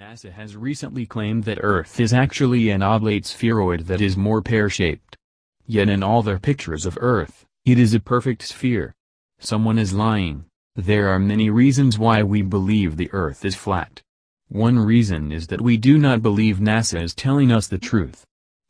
NASA has recently claimed that Earth is actually an oblate spheroid that is more pear-shaped. Yet in all their pictures of Earth, it is a perfect sphere. Someone is lying. There are many reasons why we believe the Earth is flat. One reason is that we do not believe NASA is telling us the truth.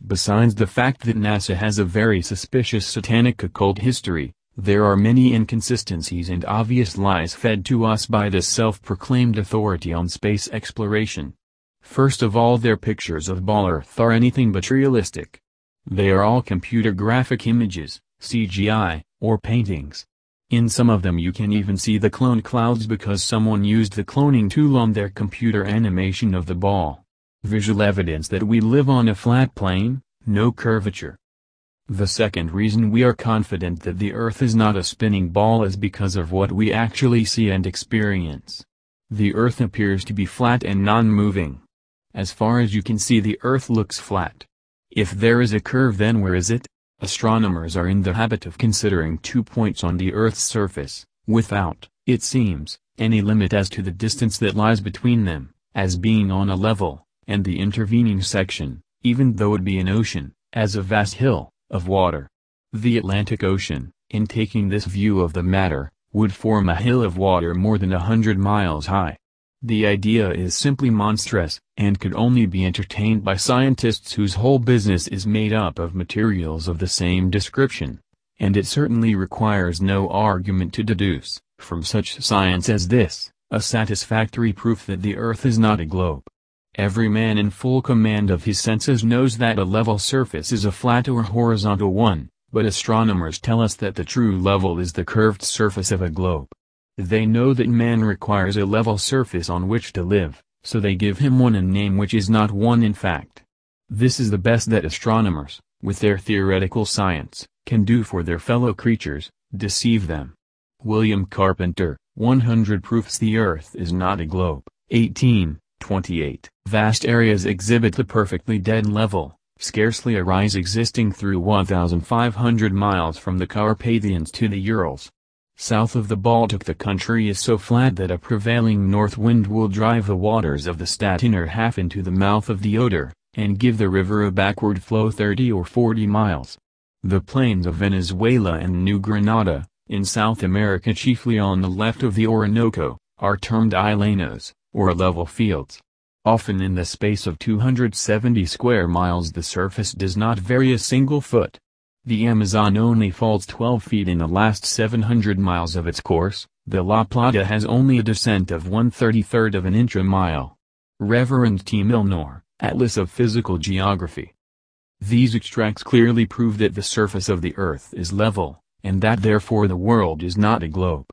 Besides the fact that NASA has a very suspicious satanic occult history, there are many inconsistencies and obvious lies fed to us by this self-proclaimed authority on space exploration. First of all, their pictures of Ball Earth are anything but realistic. They are all computer graphic images, CGI, or paintings. In some of them you can even see the clone clouds because someone used the cloning tool on their computer animation of the ball. Visual evidence that we live on a flat plane, no curvature. The second reason we are confident that the Earth is not a spinning ball is because of what we actually see and experience. The Earth appears to be flat and non-moving. As far as you can see, the Earth looks flat. If there is a curve, then where is it? Astronomers are in the habit of considering 2 points on the Earth's surface, without, it seems, any limit as to the distance that lies between them, as being on a level, and the intervening section, even though it be an ocean, as a vast hill of water. The Atlantic Ocean, in taking this view of the matter, would form a hill of water more than 100 miles high. The idea is simply monstrous, and could only be entertained by scientists whose whole business is made up of materials of the same description. And it certainly requires no argument to deduce, from such science as this, a satisfactory proof that the Earth is not a globe. Every man in full command of his senses knows that a level surface is a flat or horizontal one, but astronomers tell us that the true level is the curved surface of a globe. They know that man requires a level surface on which to live, so they give him one a name which is not one in fact. This is the best that astronomers, with their theoretical science, can do for their fellow creatures, deceive them. William Carpenter, 100 Proofs the Earth is Not a Globe, 1828. Vast areas exhibit the perfectly dead level, scarcely a rise existing through 1,500 miles from the Carpathians to the Urals. South of the Baltic the country is so flat that a prevailing north wind will drive the waters of the Stettiner Half into the mouth of the Oder, and give the river a backward flow 30 or 40 miles. The plains of Venezuela and New Granada, in South America chiefly on the left of the Orinoco, are termed llanos, or level fields. Often in the space of 270 square miles the surface does not vary a single foot. The Amazon only falls 12 feet in the last 700 miles of its course, the La Plata has only a descent of 1/33 of an inch a mile. Reverend T. Milnor, Atlas of Physical Geography. These extracts clearly prove that the surface of the Earth is level, and that therefore the world is not a globe.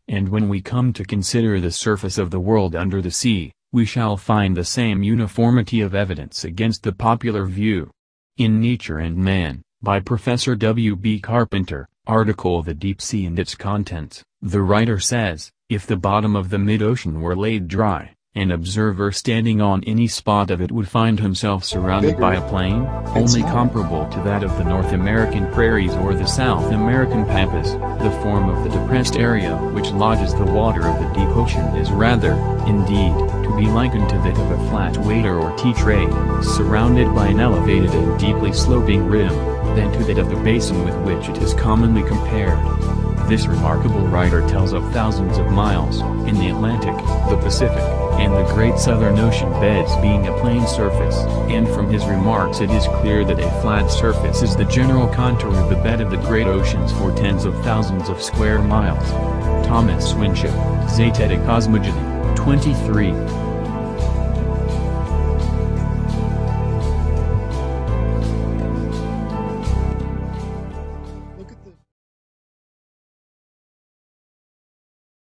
And when we come to consider the surface of the world under the sea, we shall find the same uniformity of evidence against the popular view. In Nature and Man, by Professor W. B. Carpenter, article The Deep Sea and Its Contents, the writer says, if the bottom of the mid-ocean were laid dry, an observer standing on any spot of it would find himself surrounded by a plain, only comparable to that of the North American prairies or the South American pampas. The form of the depressed area which lodges the water of the deep ocean is rather, indeed, to be likened to that of a flat waiter or tea tray, surrounded by an elevated and deeply sloping rim, than to that of the basin with which it is commonly compared. This remarkable writer tells of thousands of miles, in the Atlantic, the Pacific, and the Great Southern Ocean beds being a plain surface, and from his remarks it is clear that a flat surface is the general contour of the bed of the great oceans for tens of thousands of square miles. Thomas Winship, Zetetic Cosmogony, 23.